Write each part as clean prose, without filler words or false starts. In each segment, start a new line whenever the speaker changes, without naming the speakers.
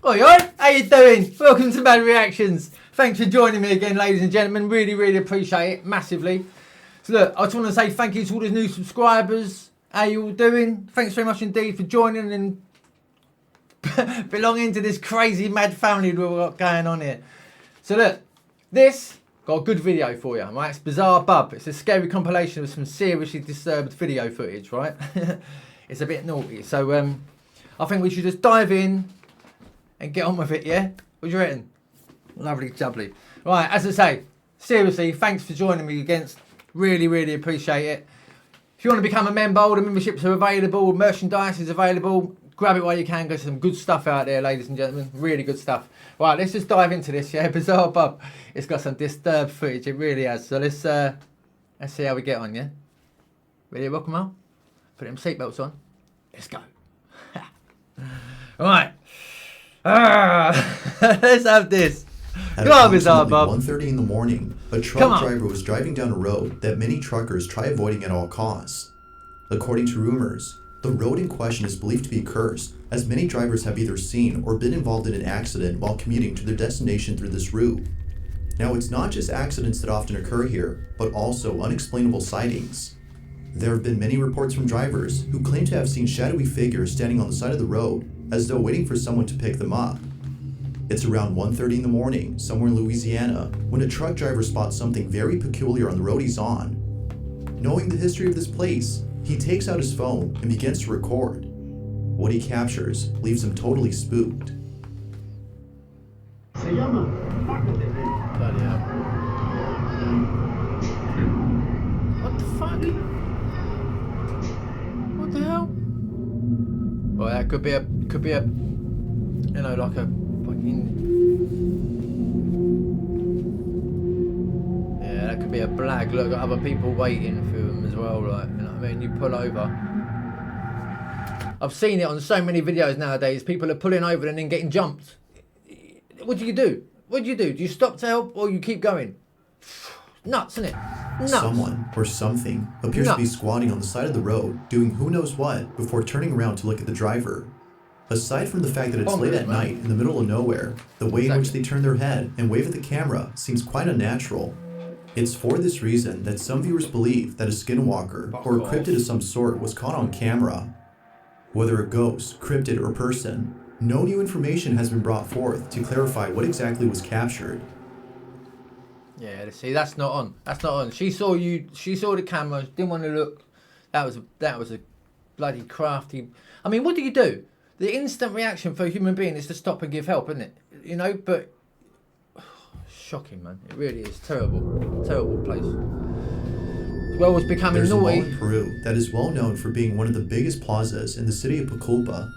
Oi, how you doing? Welcome to M.A.D Reactions. Thanks for joining me again, ladies and gentlemen. Really appreciate it massively. So look, I just want to say thank you to all the new subscribers. How you all doing? Thanks very much indeed for joining and belonging to this crazy mad family we've got going on here. So look, this got a good video for you, right? It's Bizarre Bub. It's a scary compilation of some seriously disturbed video footage, right? It's a bit naughty. So I think we should just dive in and get on with it, yeah? What do you reckon? Lovely jubbly. Right, as I say, seriously, thanks for joining me again. Really appreciate it. If you want to become a member, all the memberships are available, merchandise is available. Grab it while you can. There's some good stuff out there, ladies and gentlemen. Really good stuff. Right, let's just dive into this, yeah? Bizarre Bub. It's got some disturbed footage, it really has. So let's see how we get on, yeah? Ready to rock 'em out? Put them seatbelts on. Let's go. Right. Let's have this.
At approximately 1:30 in the morning, a truck driver was driving down a road that many truckers try avoiding at all costs. According to rumors, the road in question is believed to be cursed, as many drivers have either seen or been involved in an accident while commuting to their destination through this route. Now, it's not just accidents that often occur here, but also unexplainable sightings. There have been many reports from drivers who claim to have seen shadowy figures standing on the side of the road, as though waiting for someone to pick them up. It's around 1:30 in the morning, somewhere in Louisiana, when a truck driver spots something very peculiar on the road he's on. Knowing the history of this place, he takes out his phone and begins to record. What he captures leaves him totally spooked.
Bloody hell. What the fuck? What the hell? Well, that could be a, you know, like a fucking, yeah, that could be a blag. Look, got other people waiting for them as well, like, you know what I mean? You pull over. I've seen it on so many videos nowadays. People are pulling over and then getting jumped. What do you do? What do you do? Do you stop to help or you keep going? Nuts, isn't it? Nuts.
Someone or something appears to be squatting on the side of the road, doing who knows what, before turning around to look at the driver. Aside from the fact that it's late at night in the middle of nowhere, the way in which they turn their head and wave at the camera seems quite unnatural. It's for this reason that some viewers believe that a skinwalker or a cryptid of some sort was caught on camera. Whether a ghost, cryptid, or person, no new information has been brought forth to clarify what exactly was captured.
Yeah, see, that's not on. That's not on. She saw you. She saw the camera. Didn't want to look. That was a bloody crafty. I mean, what do you do? The instant reaction for a human being is to stop and give help, isn't it? You know, but shocking, man. It really is terrible place. Well, it's becoming
There's
naughty.
a mall in Peru that is well known for being one of the biggest plazas in the city of Pucallpa.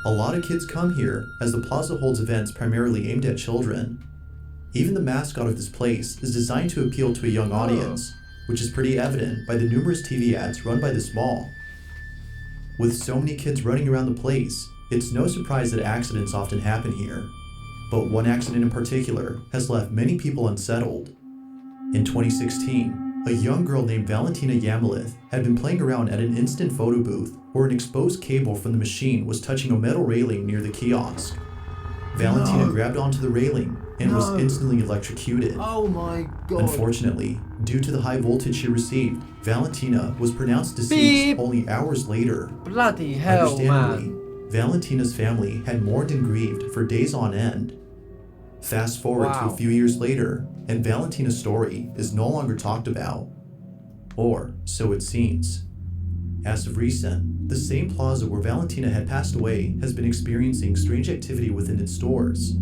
A lot of kids come here as the plaza holds events primarily aimed at children. Even the mascot of this place is designed to appeal to a young audience, which is pretty evident by the numerous TV ads run by this mall. With so many kids running around the place, it's no surprise that accidents often happen here. But one accident in particular has left many people unsettled. In 2016, a young girl named Valentina Yamalith had been playing around at an instant photo booth where an exposed cable from the machine was touching a metal railing near the kiosk. Valentina grabbed onto the railing and was instantly electrocuted.
Oh my god.
Unfortunately, due to the high voltage she received, Valentina was pronounced deceased only hours later.
Bloody hell,
Understandably,
man.
Valentina's family had mourned and grieved for days on end. Fast forward to a few years later, and Valentina's story is no longer talked about. Or so it seems. As of recent, the same plaza where Valentina had passed away has been experiencing strange activity within its stores.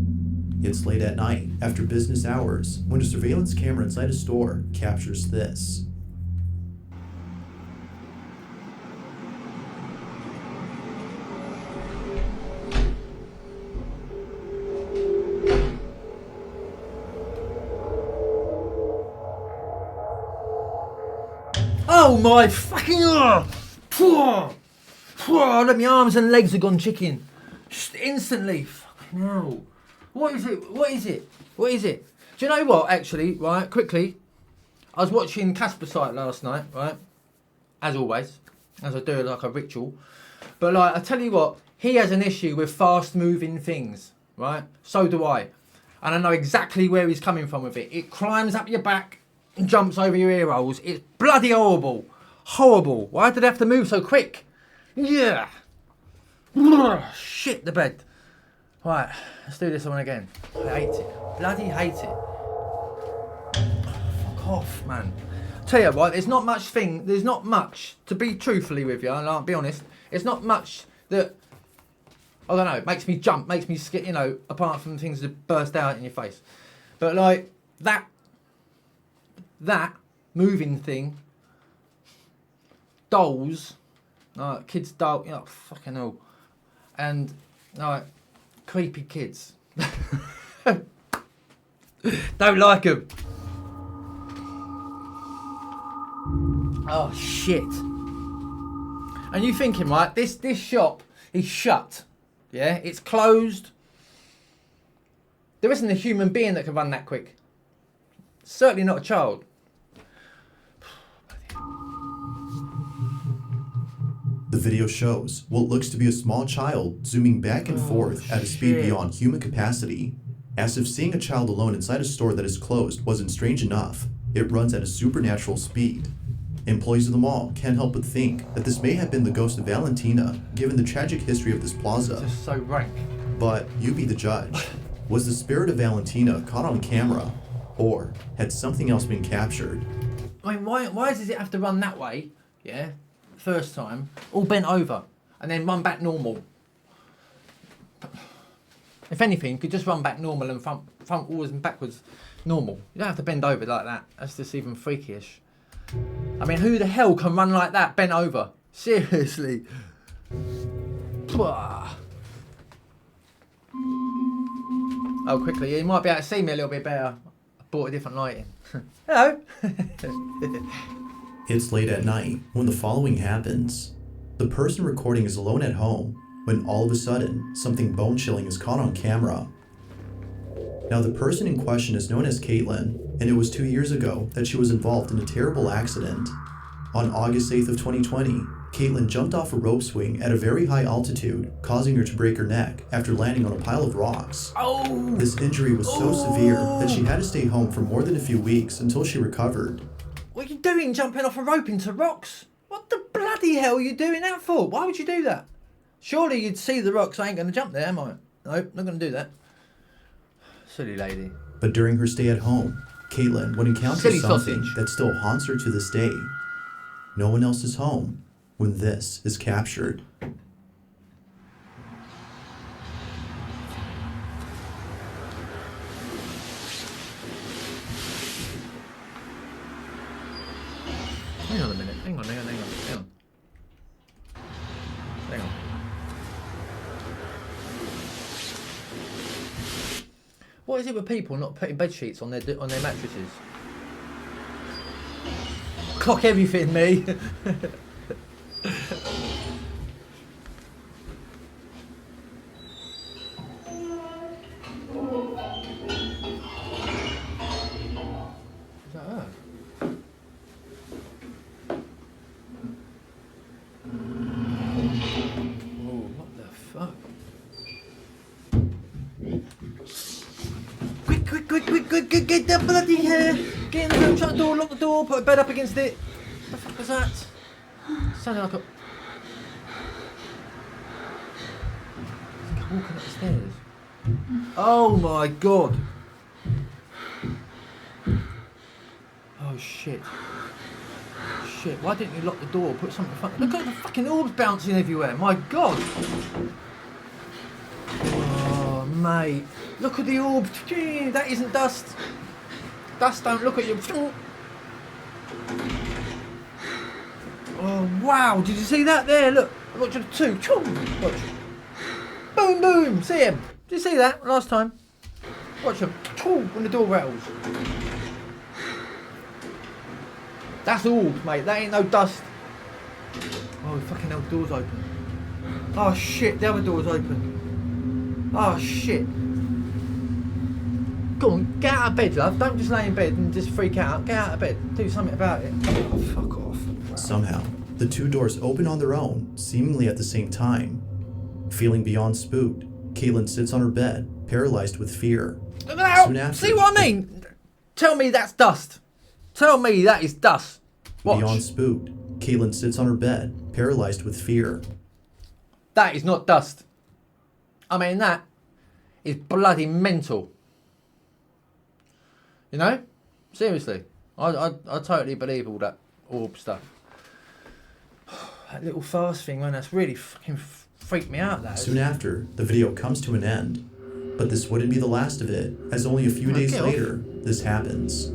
It's late at night, after business hours, when a surveillance camera inside a store captures this.
Oh my fucking look, my arms and legs have gone chicken. Just instantly. Fucking hell. What is it? What is it? What is it? Do you know what, actually, right, quickly, I was watching Casper Site last night, right, as always, as I do like a ritual, but like, I tell you what, he has an issue with fast moving things, right? So do I. And I know exactly where he's coming from with it. It climbs up your back and jumps over your ear holes. It's bloody horrible. Horrible. Why did they have to move so quick? Yeah. Shit the bed. Right, let's do this one again. I hate it. Bloody hate it. Fuck off, man. Tell you what, there's not much, to be truthfully with you, and I'll be honest, it's not much that, I don't know, it makes me jump, makes me skip, you know, apart from things that burst out in your face. But like, that moving thing, dolls, kids doll, you know, fucking hell, and like, creepy kids. Don't like them. Oh shit. And you thinking, right, this shop is shut. Yeah, it's closed. There isn't a human being that can run that quick. Certainly not a child.
The video shows what looks to be a small child zooming back and forth at a speed beyond human capacity. As if seeing a child alone inside a store that is closed wasn't strange enough, it runs at a supernatural speed. Employees of the mall can't help but think that this may have been the ghost of Valentina, given the tragic history of this plaza.
Just so rank.
But you be the judge. Was the spirit of Valentina caught on camera, or had something else been captured?
I mean, why does it have to run that way? Yeah, first time, all bent over, and then run back normal. If anything, you could just run back normal and frontwards and backwards normal. You don't have to bend over like that. That's just even freakish. I mean, who the hell can run like that, bent over? Seriously. Oh, quickly, you might be able to see me a little bit better. I bought a different lighting. Hello.
It's late at night when the following happens. The person recording is alone at home when all of a sudden, something bone-chilling is caught on camera. Now, the person in question is known as Caitlin, and it was 2 years ago that she was involved in a terrible accident. On August 8th of 2020, Caitlin jumped off a rope swing at a very high altitude, causing her to break her neck after landing on a pile of rocks.
Oh!
This injury was so severe that she had to stay home for more than a few weeks until she recovered.
What are you doing, jumping off a rope into rocks? What the bloody hell are you doing that for? Why would you do that? Surely you'd see the rocks. I ain't going to jump there, am I? Nope, not going to do that. Silly lady.
But during her stay at home, Caitlin would encounter
Silly
something
sausage.
that still haunts her to this day. No one else is home when this is captured.
Hang on a minute. Hang on. Hang on. What is it with people not putting bed sheets on their mattresses? Clock everything, me. Is that her? Oh, what the fuck? Quick, get that bloody hair! Get in the room, shut the door, lock the door, put a bed up against it. What the fuck was that? Sounded like a... Walking up the stairs. Oh my god! Oh shit. Shit, why didn't you lock the door? Put something in front. Look at the fucking orbs bouncing everywhere, my god! Oh, mate. Look at the orbs. That isn't dust. Dust don't look at you. Oh, wow. Did you see that there? Look. Watch the two. Watch. Boom, boom. See him. Did you see that last time? Watch him. When the door rattles. That's orbs, mate. That ain't no dust. Oh, fucking hell. The door's open. Oh, shit. The other door's open. Oh, shit. Go on, get out of bed, love. Don't just lay in bed and just freak out. Get out of bed. Do something about it. Oh, fuck off.
Somehow, the two doors open on their own, seemingly at the same time. Feeling beyond spooked, Caitlin sits on her bed paralyzed with fear.
Look at
Soon
that!
after,
See what I mean? Tell me that's dust. Tell me that is dust. Watch.
Beyond spooked, Caitlin sits on her bed, paralyzed with fear.
That is not dust. I mean, that is bloody mental. You know? Seriously. I totally believe all that orb stuff. That little fast thing, man, that's really fucking freaked me out. That
Soon after, the video comes to an end. But this wouldn't be the last of it, as only a few days later, this happens.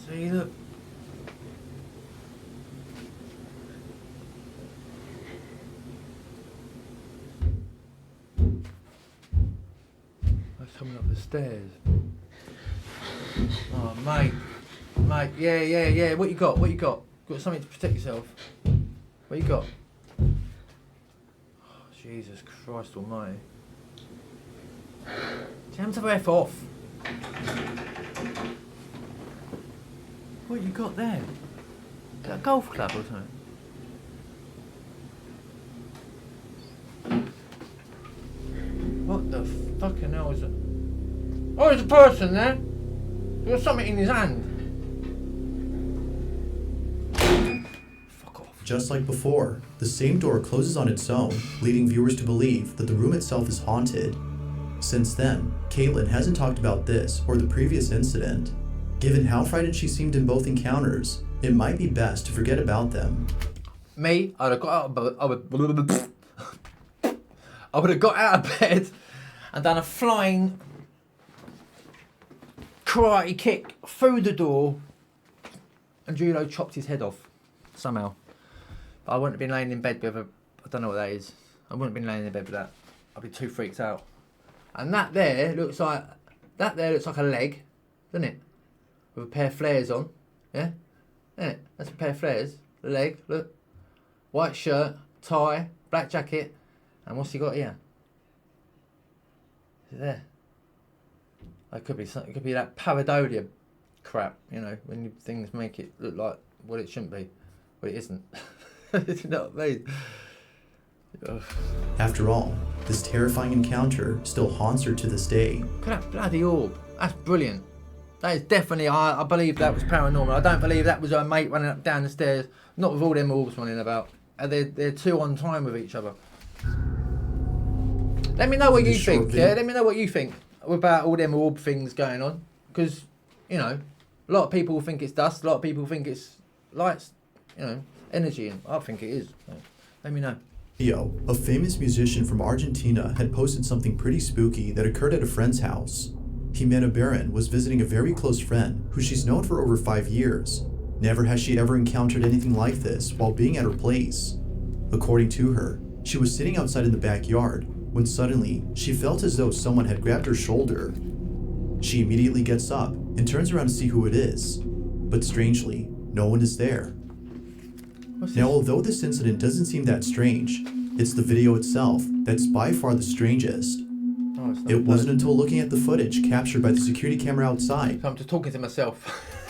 See, look. That's coming up the stairs. Oh, mate. Mate, yeah. What you got? Got something to protect yourself? What you got? Oh, Jesus Christ almighty. Jam the F off. What you got there? Is that a golf club or something? What the fucking hell is it? Oh, there's a person there. There's got something in his hand. Fuck off.
Just like before, the same door closes on its own, leading viewers to believe that the room itself is haunted. Since then, Caitlin hasn't talked about this or the previous incident. Given how frightened she seemed in both encounters, it might be best to forget about them.
Me, I'd have got out of bed. I would have got out of bed and done a flying karate kick through the door and judo chopped his head off somehow. But I wouldn't have been laying in bed with a, I don't know what that is. I wouldn't have been laying in bed with that. I'd be too freaked out. And that there looks like a leg, doesn't it? With a pair of flares on, yeah? Isn't it? That's a pair of flares. The leg, look. White shirt, tie, black jacket, and what's he got here? Is it there? It could be something. It could be that pareidolia crap, you know, when things make it look like what it shouldn't be, but it isn't. You know what I mean? Ugh.
After all, this terrifying encounter still haunts her to this day.
Look at that bloody orb. That's brilliant. That is definitely, I believe that was paranormal. I don't believe that was her mate running up down the stairs. Not with all them orbs running about. They're two on time with each other. Let me know what you think, yeah? Let me know what you think about all them orb things going on. Because, you know, a lot of people think it's dust. A lot of people think it's lights, you know, energy. And I think it is. So let me know.
Theo, a famous musician from Argentina, had posted something pretty spooky that occurred at a friend's house. Jimena Barron was visiting a very close friend who she's known for over 5 years. Never has she ever encountered anything like this while being at her place. According to her, she was sitting outside in the backyard when suddenly she felt as though someone had grabbed her shoulder. She immediately gets up and turns around to see who it is. But strangely, no one is there. Now, although this incident doesn't seem that strange, it's the video itself that's by far the strangest. It wasn't until looking at the footage captured by the security camera outside
So I'm just talking to myself.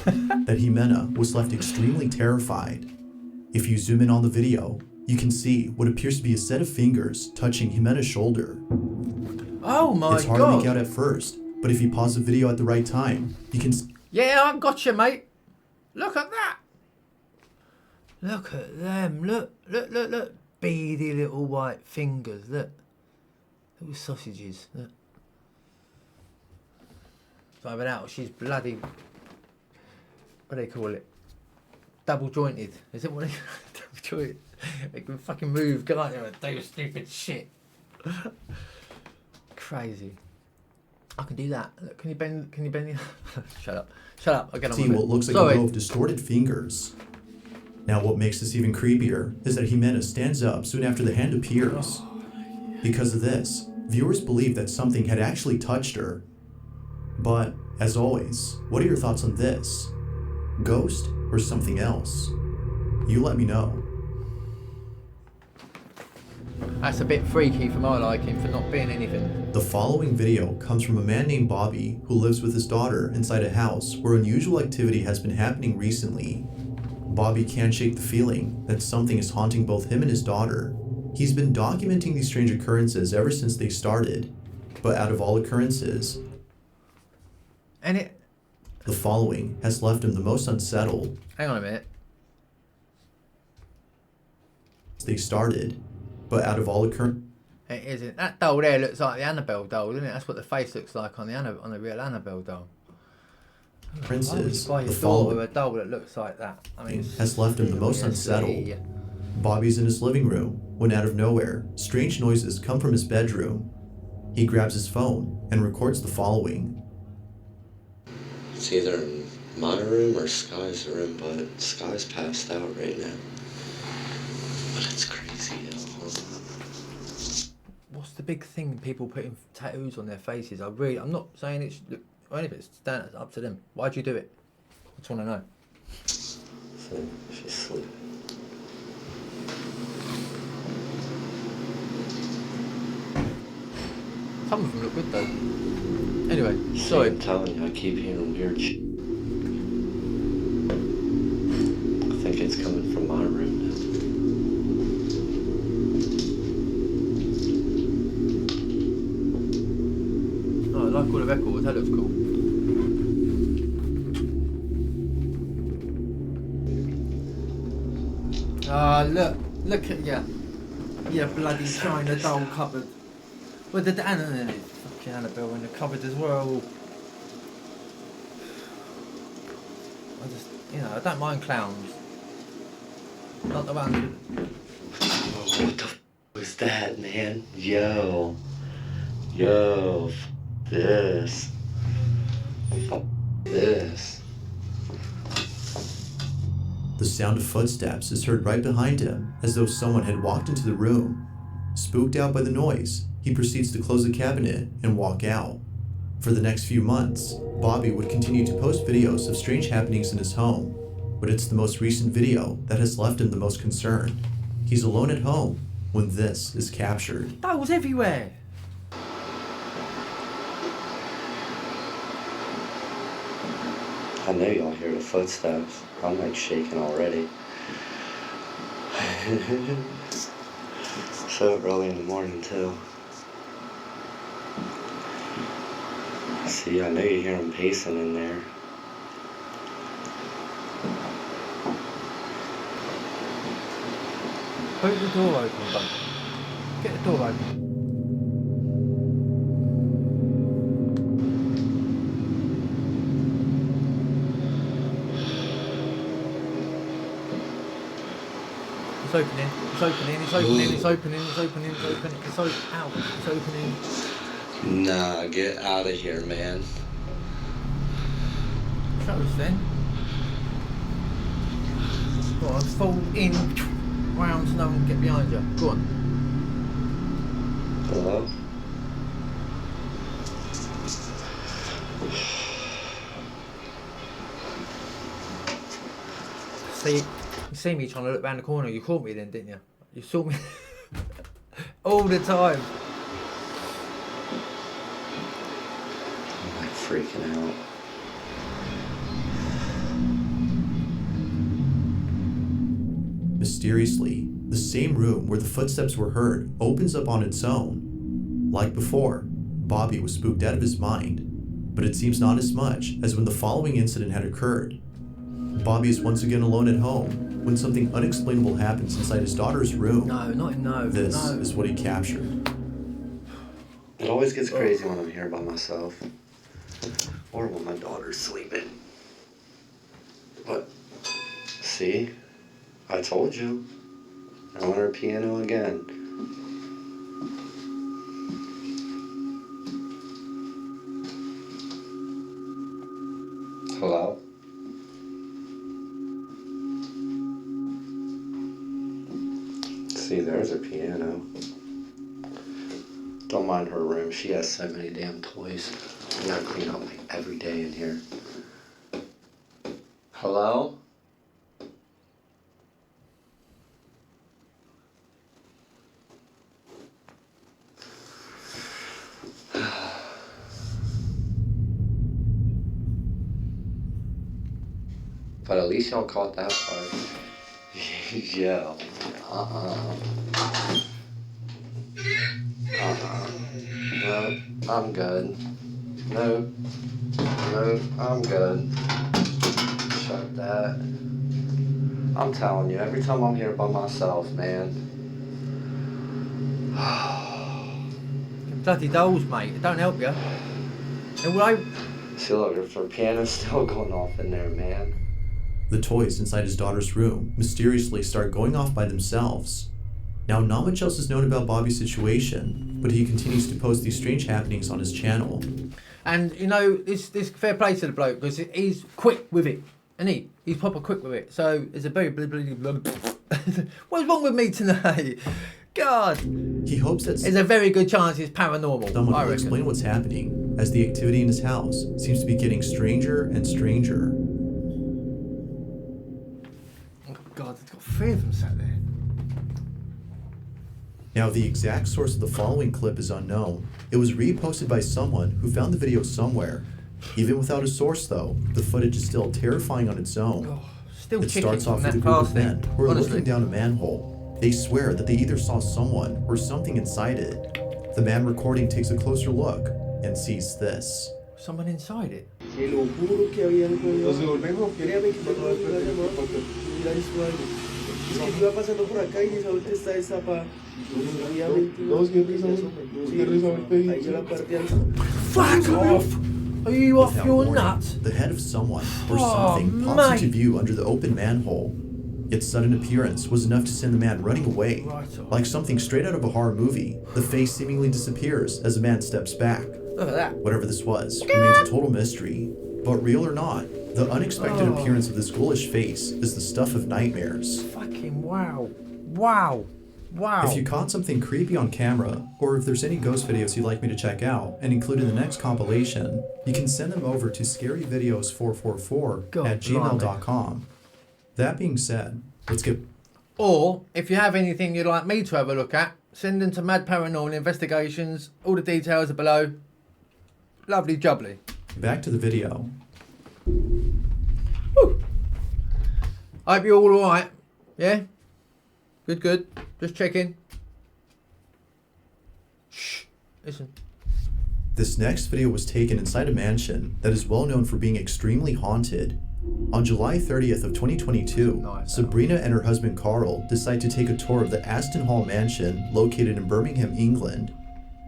that Jimena was left extremely terrified. If you zoom in on the video, you can see what appears to be a set of fingers touching Jimena's shoulder.
Oh my god.
It's hard to make out at first, but if you pause the video at the right time, you can...
Yeah, I got you, mate. Look at that. Look at them. Look. Beady little white fingers. Look. Little sausages. Look. So I've been out. She's bloody... What do they call it? Double jointed. Is it what they double jointed? They can fucking move, can't they? And do stupid shit. Crazy. I can do that. Look, can you bend? Shut up. I'll get on with it.
See what looks like a row of distorted fingers. Now what makes this even creepier is that Jimena stands up soon after the hand appears. Because of this, viewers believe that something had actually touched her. But, as always, what are your thoughts on this? Ghost or something else? You let me know.
That's a bit freaky for my liking for not being anything.
The following video comes from a man named Bobby who lives with his daughter inside a house where unusual activity has been happening recently. Bobby can't shake the feeling that something is haunting both him and his daughter. He's been documenting these strange occurrences ever since they started, but out of all occurrences, the following has left him the most unsettled.
Hang on a minute.
They started, but out of all occurrences.
It isn't. That doll there looks like the Annabelle doll, doesn't it? That's what the face looks like on the real Annabelle doll.
Princes,
Buy your
the
daughter
following
a doll that looks like that. I mean,
has left him the most unsettled. Bobby's in his living room when out of nowhere, strange noises come from his bedroom. He grabs his phone and records the following.
It's either in my room or Sky's room, but Sky's passed out right now. But it's crazy, yo.
What's the big thing people putting tattoos on their faces? I'm not saying it's, or anything, it's up to them. Why'd you do it? I just want to know.
So, she's sleeping.
Some of them look good though. Anyway, sorry.
I'm telling you, I keep hearing weird shit. I think it's coming from my room now.
Oh, I like all the records, that looks cool. Look at ya. You bloody China doll cupboard. With the fucking Annabelle in the cupboard as well. I don't mind clowns. Not the ones.
Oh, what the f was that, man? Yo, this. Fuck this.
The sound of footsteps is heard right behind him, as though someone had walked into the room. Spooked out by the noise, he proceeds to close the cabinet and walk out. For the next few months, Bobby would continue to post videos of strange happenings in his home, but it's the most recent video that has left him the most concerned. He's alone at home when this is captured.
That was everywhere.
I know y'all hear the footsteps. I'm like shaking already. So early in the morning too. See, I know you hear them pacing in there.
Put the door open, bud. Get the door open. It's opening, it's opening, it's opening, it's opening, it's opening, it's opening, it's opening, it's opening.
Nah, get out of here, man.
Show us then. Go on, fall in, round so no one can get behind you. Go on.
Hello?
See, you see me trying to look round the corner, you caught me then, didn't you? You saw me all the time.
I'm like freaking out.
Mysteriously, the same room where the footsteps were heard opens up on its own. Like before, Bobby was spooked out of his mind, but it seems not as much as when the following incident had occurred. Bobby is once again alone at home when something unexplainable happens inside his daughter's room.
No, not in no.
This
no.
is what he captured.
It always gets crazy when I'm here by myself. Or when my daughter's sleeping. But, see? I told you. I want her piano again. Hello? See, there's her piano. Don't mind her room. She has so many damn toys. I gotta clean up like every day in here. Hello? But at least y'all caught that part. Yeah. No, I'm good. No, no, I'm good. Shut that. I'm telling you, every time I'm here by myself, man.
Bloody dolls, mate. It don't help you. And what
See, look, if her piano's still going off in there, man.
The toys inside his daughter's room mysteriously start going off by themselves. Now, not much else is known about Bobby's situation, but he continues to post these strange happenings on his channel.
And you know, this fair play to the bloke because he's quick with it, isn't he? He's proper quick with it. So it's a very what's wrong with me tonight? God.
He hopes that
there's a very good chance it's paranormal.
someone will explain what's happening, as the activity in his house seems to be getting stranger and stranger.
Oh God, there's got 3 of them sat there.
Now, the exact source of the following clip is unknown. It was reposted by someone who found the video somewhere. Even without a source, though, the footage is still terrifying on its own.
Oh, still
It starts off with a group of men who are looking down a manhole. They swear that they either saw someone or something inside it. The man recording takes a closer look and sees this.
Someone inside it.
Se lo juro que habían coño. Créame que tengo una llamada. Mira eso algo. Es que yo iba pasando por acá y esa vuelta está destapada. Había mentido. Ahí yo la partí al...
Fuck off! Are you off
Without
your
warning,
nuts?
the head of someone or something pops into view under the open manhole. Its sudden appearance was enough to send the man running away. Like something straight out of a horror movie, the face seemingly disappears as the man steps back.
Look at that.
Whatever this was remains a total mystery. But real or not, the unexpected appearance of this ghoulish face is the stuff of nightmares.
Fucking wow. Wow. Wow.
If you caught something creepy on camera, or if there's any ghost videos you'd like me to check out and include in the next compilation, you can send them over to scaryvideos444@gmail.com. That being said, let's get...
Or, if you have anything you'd like me to have a look at, send them to M.A.D Paranormal Investigations. All the details are below. Lovely jubbly.
back to the video.
Woo. I hope you're all alright. Yeah? Good, good. Just checking. Shh. Listen.
This next video was taken inside a mansion that is well known for being extremely haunted. On July 30th of 2022, Sabrina and her husband Carl decide to take a tour of the Aston Hall mansion located in Birmingham, England.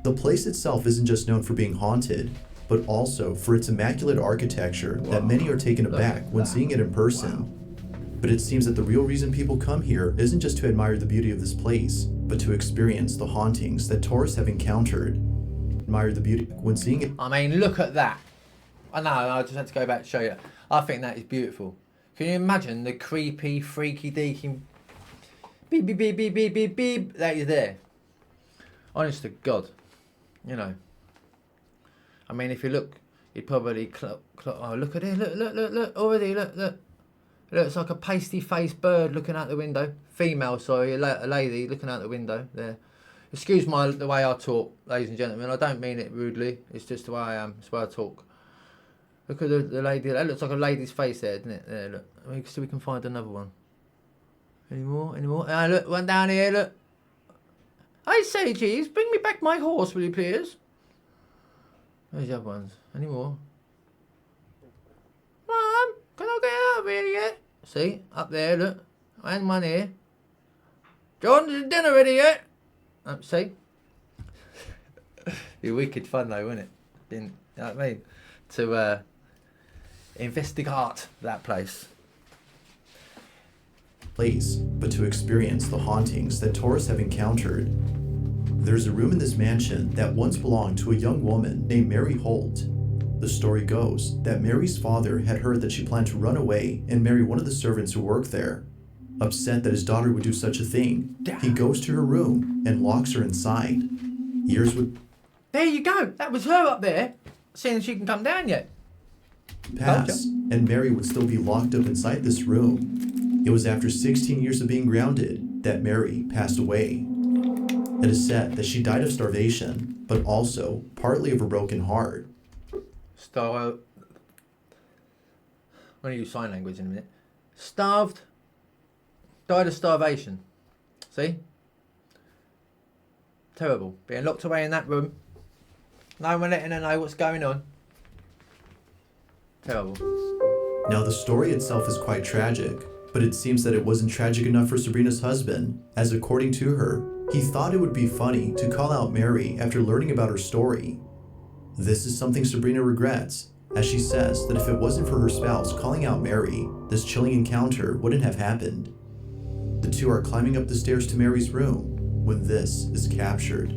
The place itself isn't just known for being haunted, but also for its immaculate architecture that many are taken aback when seeing it in person. But it seems that the real reason people come here isn't just to admire the beauty of this place, but to experience the hauntings that tourists have encountered. Admire the beauty when seeing it.
I mean, look at that. I know, I just had to go back to show you. I think that is beautiful. Can you imagine the creepy, freaky deaky beep, beep, beep, beep, beep, beep, beep that is there? Honest to God. You know. I mean, if you look, you'd probably oh, look at it. Look. Already, look. It looks like a pasty-faced bird looking out the window. Female, sorry, a lady looking out the window there. Excuse the way I talk, ladies and gentlemen. I don't mean it rudely. It's just the way I am. It's the way I talk. Look at the lady. That looks like a lady's face there, doesn't it? There, look. See if we can find another one. Any more? Look, one down here, look. I say, geez, bring me back my horse, will you please? Where's the other ones? Any more? Mum, can I get out of here yet? See, up there, look. And one here. John, is dinner ready yet? See? Be wicked fun though, wouldn't it? You know what I mean? To investigate that place.
But to experience the hauntings that tourists have encountered. There's a room in this mansion that once belonged to a young woman named Mary Holt. The story goes that Mary's father had heard that she planned to run away and marry one of the servants who worked there. Upset that his daughter would do such a thing, he goes to her room and locks her inside. Years would...
There you go. That was her up there, seeing she can come down yet.
pass, and Mary would still be locked up inside this room. It was after 16 years of being grounded that Mary passed away. It is said that she died of starvation, but also partly of a broken heart.
I'm going to use sign language in a minute. Starved. Died of starvation. See? Terrible. Being locked away in that room. No one letting her know what's going on. Terrible.
Now, the story itself is quite tragic, but it seems that it wasn't tragic enough for Sabrina's husband, as according to her, he thought it would be funny to call out Mary after learning about her story. This is something Sabrina regrets, as she says that if it wasn't for her spouse calling out Mary, this chilling encounter wouldn't have happened. The two are climbing up the stairs to Mary's room when this is captured.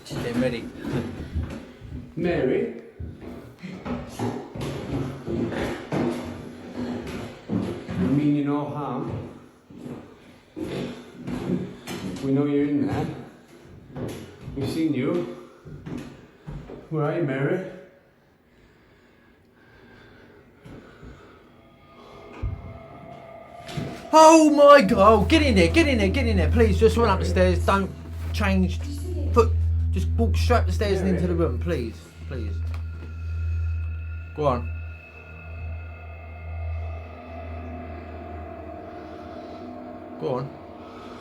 Getting ready.
Mary? I mean you no harm. We know you're in there. We've seen you. Where are you, Mary?
Oh my god! Oh, get in there, get in there, get in there, please. Just run up the stairs. Don't change. Just walk straight up the stairs and into the room, please, please. Go on. Go on.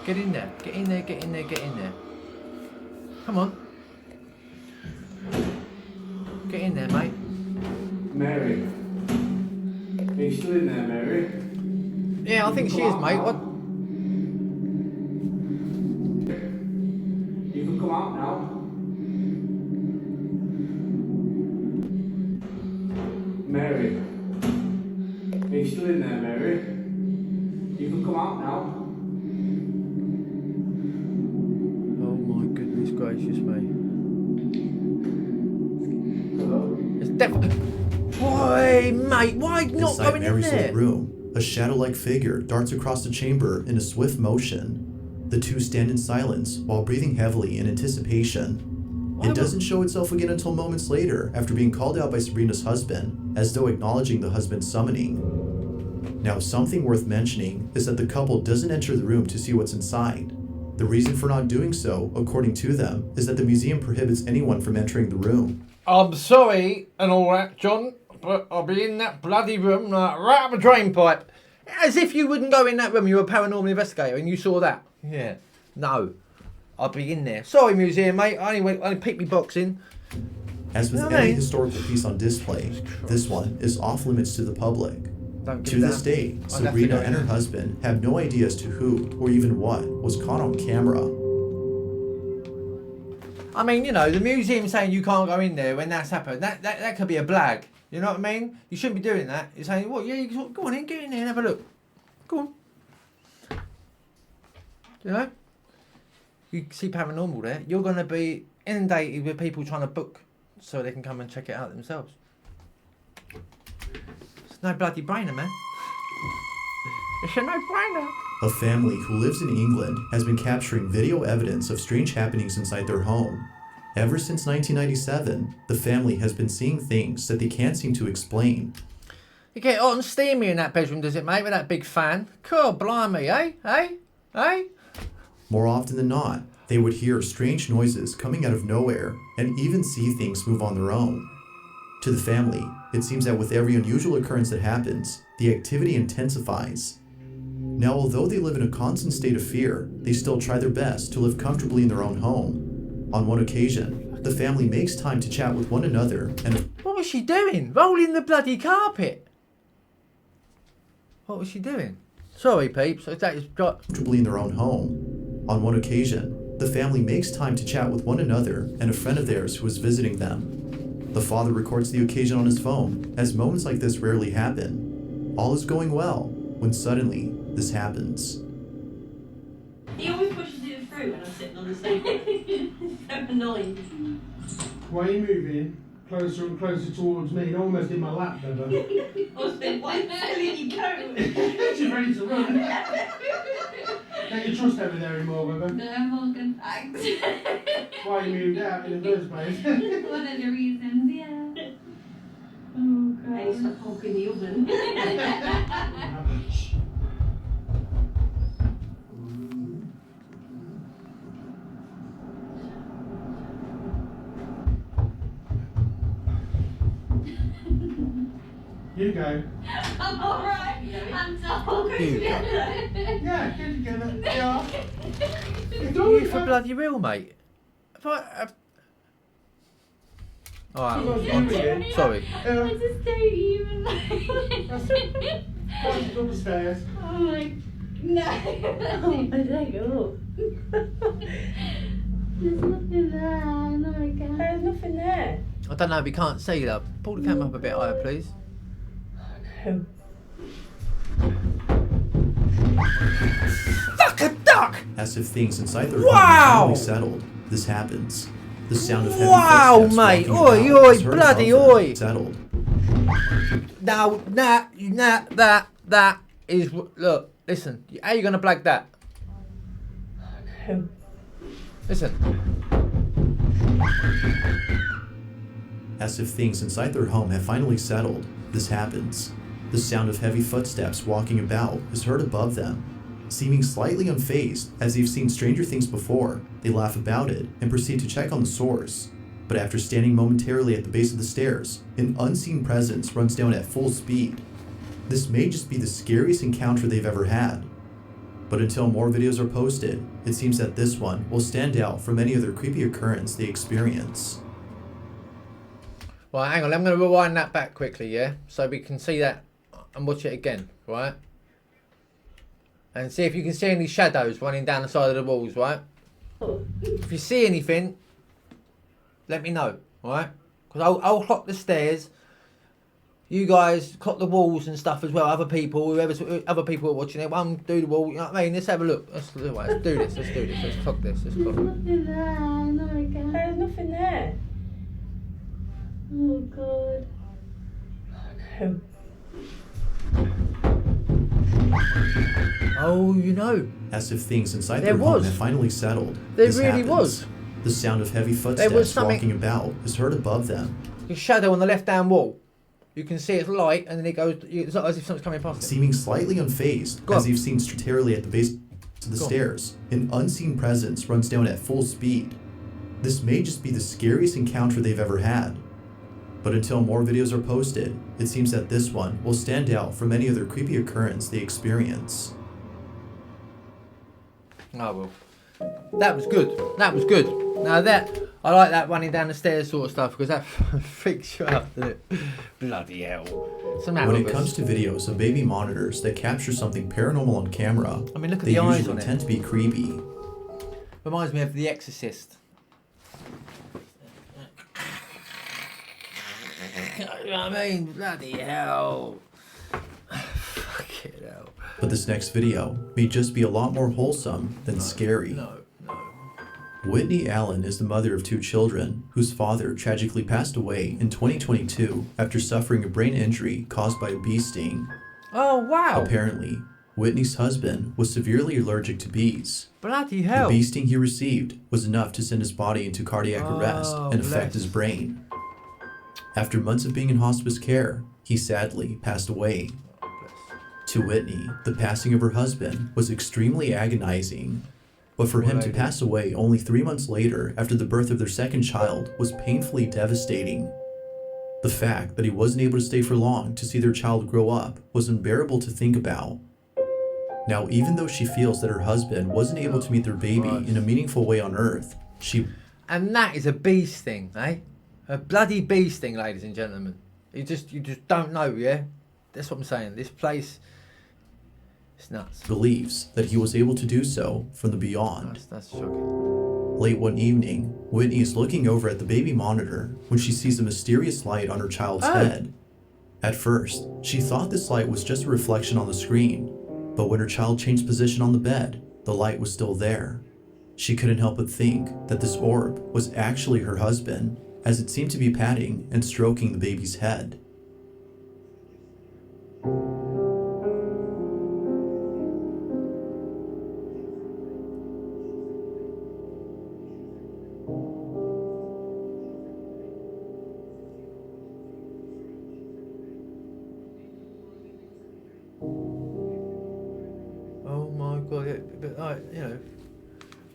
Get in there. Get in there. Get in there. Get in there. Come on. Get in there, mate.
Mary? Are you still in there, Mary?
Yeah, I think she is, mate. What?
You can come out now. Mary? Are you still in there, Mary? You can come out now.
Oh my goodness gracious me.
Hello?
It's definitely. Why, mate? Why not
Inside
going in
Mary's
there?
old room, a shadow-like figure darts across the chamber in a swift motion. The two stand in silence while breathing heavily in anticipation. It doesn't show itself again until moments later after being called out by Sabrina's husband, as though acknowledging the husband's summoning. Now, something worth mentioning is that the couple doesn't enter the room to see what's inside. The reason for not doing so, according to them, is that the museum prohibits anyone from entering the room.
I'm sorry and all that, John, but I'll be in that bloody room right up a drain pipe. As if you wouldn't go in that room. You're a paranormal investigator and you saw that. Yeah. No. I'll be in there. Sorry, museum, mate. I only peeked me box in.
As with
You know what I
any
mean?
historical piece on display, this one is off limits to the public.
Don't give
To this
that.
day,
I'd have to
Sabrina
go
and her
in.
husband have no idea as to who or even what was caught on camera.
I mean, you know, the museum saying you can't go in there when that's happened. That could be a blag. You know what I mean? You shouldn't be doing that. You're saying, what? Yeah, you can, go on in, get in there and have a look. Go on. You know? You see Paranormal there. You're going to be inundated with people trying to book so they can come and check it out themselves. It's no bloody brainer, man. It's a no-brainer.
A family who lives in England has been capturing video evidence of strange happenings inside their home. Ever since 1997, the family has been seeing things that they can't seem to explain.
You get hot and steamy in that bedroom, does it, mate, with that big fan? Cool, blimey, eh? Eh? Eh?
More often than not, they would hear strange noises coming out of nowhere and even see things move on their own. To the family, it seems that with every unusual occurrence that happens, the activity intensifies. Now, although they live in a constant state of fear, they still try their best to live comfortably in their own home. On one occasion, the family makes time to chat with one another and...
What was she doing? Rolling the bloody carpet. What was she doing? Sorry, peeps. That is
comfortably in their own home. On one occasion, the family makes time to chat with one another and a friend of theirs who is visiting them. The father records the occasion on his phone, as moments like this rarely happen. All is going well, when suddenly, this happens.
He always pushes it through when I'm sitting on the sofa. It's so annoying.
Why are you moving closer and closer towards me? You're almost in my lap, Bubba.
I was like, why you go?
She's ready to run. Don't you trust over there anymore, Bubba?
No, Morgan, thanks.
Why you moved out in the first place?
One of the reasons, yeah. Oh,
I used
God.
to poke in the oven.
You go.
I'm alright. hands off.
You
Yeah, get together. Yeah.
You for bloody real, mate? Alright, sorry.
I just don't even like.
Go upstairs.
Oh my. No. Oh my leg. Oh. There's nothing there. No, I can't. There's nothing there.
I don't know if you can't see that. Pull the camera up a bit higher, please. Fuck a duck!
As if things inside their home
Wow!
have finally settled, this happens. The sound of heavy
Wow,
footsteps
mate.
walking
Oi,
about
oi,
is heard
bloody
above them.
oi.
Settled.
Now, that is. Look, listen. How you gonna blag that? Listen.
As if things inside their home have finally settled, this happens. The sound of heavy footsteps walking about is heard above them. Seeming slightly unfazed, as they've seen stranger things before, they laugh about it and proceed to check on the source. But after standing momentarily at the base of the stairs, an unseen presence runs down at full speed. This may just be the scariest encounter they've ever had. But until more videos are posted, it seems that this one will stand out from any other creepy occurrence they experience.
Right, hang on. I'm going to rewind that back quickly, yeah? So we can see that and watch it again, right? And see if you can see any shadows running down the side of the walls, right? If you see anything, let me know, right? Because I'll clock the stairs. You guys clock the walls and stuff as well. Other people are watching it. One do the wall. You know what I mean? Let's have a look. Let's do this. Let's clock this. Let's clock.
There's nothing there. No, I can't. There's nothing there. Oh God.
Oh, you know.
As if things inside
There
their home
was.
have finally settled.
There
this
really
happens.
was.
The sound of heavy
was
footsteps
something-
walking about is heard above them.
The shadow on the left-hand wall. You can see it's light, and then it goes. It's not as if something's coming past it.
Seeming slightly unfazed,
Go
as
on.
they've seen strategically at the base of the
Go on.
stairs, an unseen presence runs down at full speed. This may just be the scariest encounter they've ever had. But until more videos are posted, it seems that this one will stand out from any other creepy occurrence they experience.
Oh well. That was good. That was good. Now I like that running down the stairs sort of stuff because that freaks you out, doesn't it? Bloody hell.
When it comes to videos of baby monitors that capture something paranormal on camera,
I mean, look at
they
the eyes
usually
on it.
tend to be creepy.
Reminds me of The Exorcist. You know what I mean? Bloody hell. Fucking hell.
But this next video may just be a lot more wholesome than scary.
No.
Whitney Allen is the mother of 2 children, whose father tragically passed away in 2022 after suffering a brain injury caused by a bee sting.
Oh, wow.
Apparently, Whitney's husband was severely allergic to bees.
Bloody hell.
The bee sting he received was enough to send his body into cardiac arrest and affect
bless.
his brain. After months of being in hospice care, he sadly passed away. To Whitney, the passing of her husband was extremely agonizing. But for him to pass away only 3 months later after the birth of their second child was painfully devastating. The fact that he wasn't able to stay for long to see their child grow up was unbearable to think about. Now, even though she feels that her husband wasn't able to meet their baby in a meaningful way on Earth,
And that is a bee sting, eh? A bloody bee sting, ladies and gentlemen. You just don't know, yeah? That's what I'm saying. This place, it's nuts.
believes that he was able to do so from the beyond.
That's shocking.
Late one evening, Whitney is looking over at the baby monitor when she sees a mysterious light on her child's head. At first, she thought this light was just a reflection on the screen, but when her child changed position on the bed, the light was still there. She couldn't help but think that this orb was actually her husband, as it seemed to be patting and stroking the baby's head.
Oh my god, but like, you know,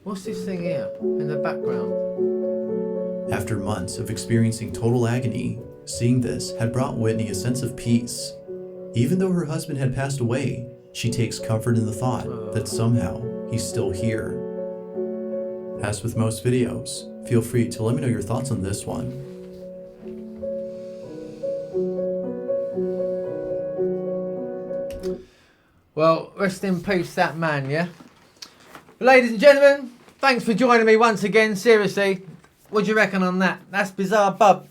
what's this thing here in the background?
After months of experiencing total agony, seeing this had brought Whitney a sense of peace. Even though her husband had passed away, she takes comfort in the thought that somehow he's still here. As with most videos, feel free to let me know your thoughts on this one.
Well, rest in peace, that man, yeah? Ladies and gentlemen, thanks for joining me once again. Seriously, what do you reckon on that? That's Bizarre Bub.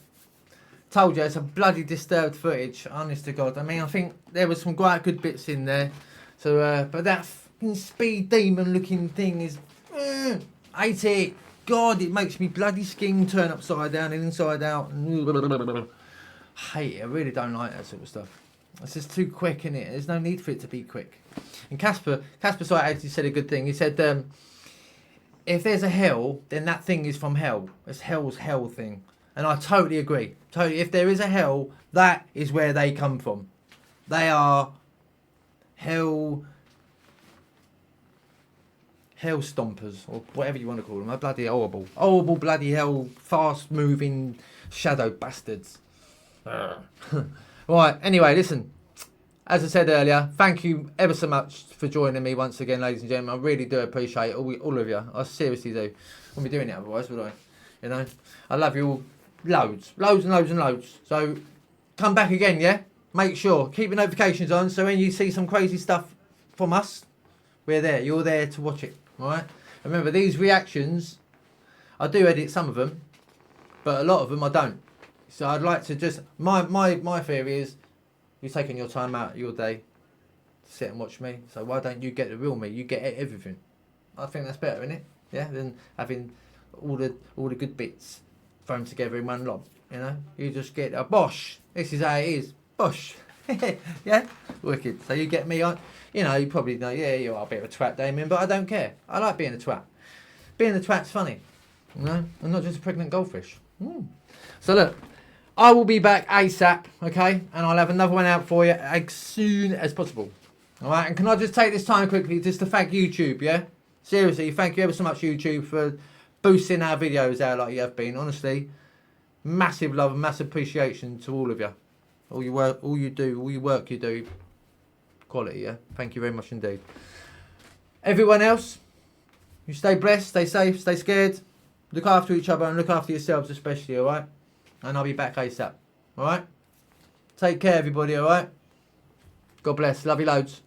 Told you, it's a bloody disturbed footage, honest to God. I mean, I think there was some quite good bits in there. So, but that fucking speed demon looking thing is... hate it. God, it makes me bloody skin turn upside down and inside out. Hate it. I really don't like that sort of stuff. It's just too quick, isn't it? There's no need for it to be quick. And Casper Site actually said a good thing. He said, if there's a hell, then that thing is from hell. It's hell's hell thing. And I totally agree. Totally. If there is a hell, that is where they come from. They are hell stompers, or whatever you want to call them. They're bloody horrible. Horrible bloody hell, fast moving shadow bastards. Right, anyway, listen. As I said earlier, thank you ever so much for joining me once again, ladies and gentlemen. I really do appreciate it, all of you. I seriously do. Wouldn't be doing it otherwise, would I? You know, I love you all loads and loads and loads. So come back again, yeah? Make sure, keep your notifications on, so when you see some crazy stuff from us, we're there. You're there to watch it, all right? Remember, these reactions, I do edit some of them, but a lot of them I don't. So I'd like to just, my theory is, you're taking your time out of your day to sit and watch me. So why don't you get the real me? You get everything. I think that's better, isn't it? Yeah, than having all the good bits thrown together in one lump. You know, you just get a bosh. This is how it is. Bosh. Yeah, wicked. So you get me on. You know, you probably know. Yeah, you are a bit of a twat, Damien, but I don't care. I like being a twat. Being a twat's funny. You know, I'm not just a pregnant goldfish. So look. I will be back ASAP, okay? And I'll have another one out for you as soon as possible. Alright, and can I just take this time quickly just to thank YouTube, yeah? Seriously, thank you ever so much, YouTube, for boosting our videos out like you have been. Honestly, massive love and massive appreciation to all of you. All your work, all your work you do. Quality, yeah? Thank you very much indeed. Everyone else, you stay blessed, stay safe, stay scared. Look after each other and look after yourselves especially, alright? And I'll be back ASAP. Alright? Take care, everybody, alright? God bless. Love you loads.